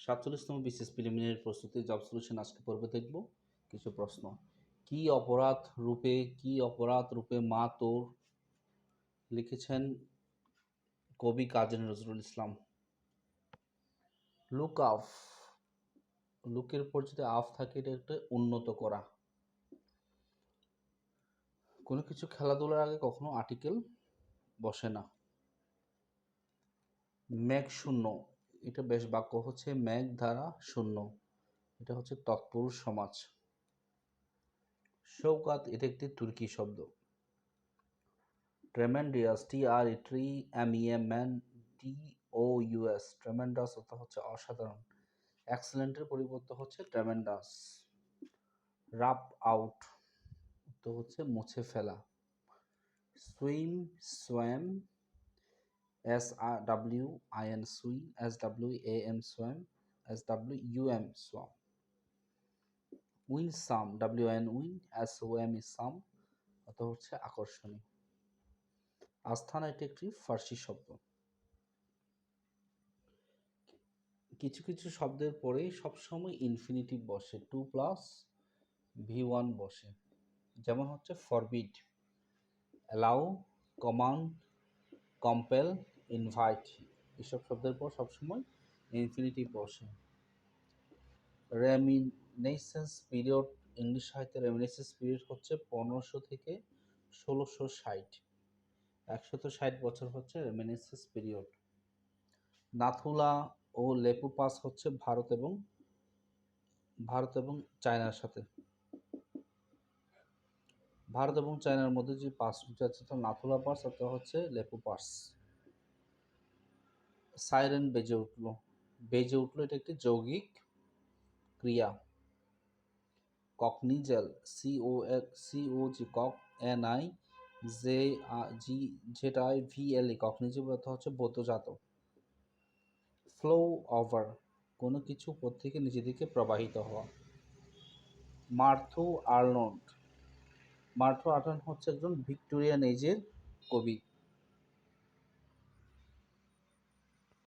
47তম BCS preliminary প্রস্তুতি job solution আজকে পর্বে দেখব কিছু প্রশ্ন। কি অপরাধ রূপে মা তোর লিখেছেন কবি কাজী নজরুল ইসলাম। লুক আফ, লুকের পর যদি আফ থাকে এটা একটা উন্নত করা। কোনো কিছু খেলাধুলার আগে কখনো আর্টিকেল বসে না। মেঘ শূন্য, এটা বেশ বাক্য হচ্ছে মেঘ ধারা শূন্য, এটা হচ্ছে তৎপুরুষ সমাজ। শৌকাত, এটা একটি তুর্কি শব্দ। ট্রেমেন্ডিয়াস, TREMEMENDOUS, ট্রেমেন্ডাস অর্থ হচ্ছে অসাধারণ। এক্সেলেন্টের পরিবর্তে হচ্ছে ট্রেমেন্ডাস। রাপ আউট অর্থ হচ্ছে মুছে ফেলা। Swim, swam, SWIN swim, SWAM swam, SWUM swum. Winsome, WIN win, SOM some অর্থ হচ্ছে আকর্ষণীয়। আস্থানা, এটি একটি ফার্সি শব্দ। কিছু কিছু শব্দের পরেই সবসময় ইনফিনিটিভ বসে, 2+V1 বসে। যেমন হচ্ছে forbid, allow, command, compel, invite, এসব শব্দের পর সবসময় ইনফিনিটিভ বসে। রেমিনেসেন্স পিরিয়ড, ইংলিশ সাহিত্যে রেমিনেসেন্স পিরিয়ড হচ্ছে 1500 থেকে 1660, 160 বছর হচ্ছে রেমিনেসেন্স পিরিয়ড। নাথুলা ও লেপু পাস হচ্ছে ভারত এবং চায়নার সাথে। ভারত এবং চায়নার মধ্যে যে পাস আছে তো নাথুলা পাস অথবা হচ্ছে লেপু পাস। সাইরেন বেজে উঠলো, এটা একটি যৌগিক ক্রিয়া। ককনিজেল, COG, কক NI ZIVLE, ককনিজেল অর্থ হচ্ছে বোধজাত। ফ্লো ওভার, কোনো কিছু উপর থেকে নিচের দিকে প্রবাহিত হওয়া। মার্থু আর্নল্ড হচ্ছে একজন ভিক্টোরিয়ান এজের কবি।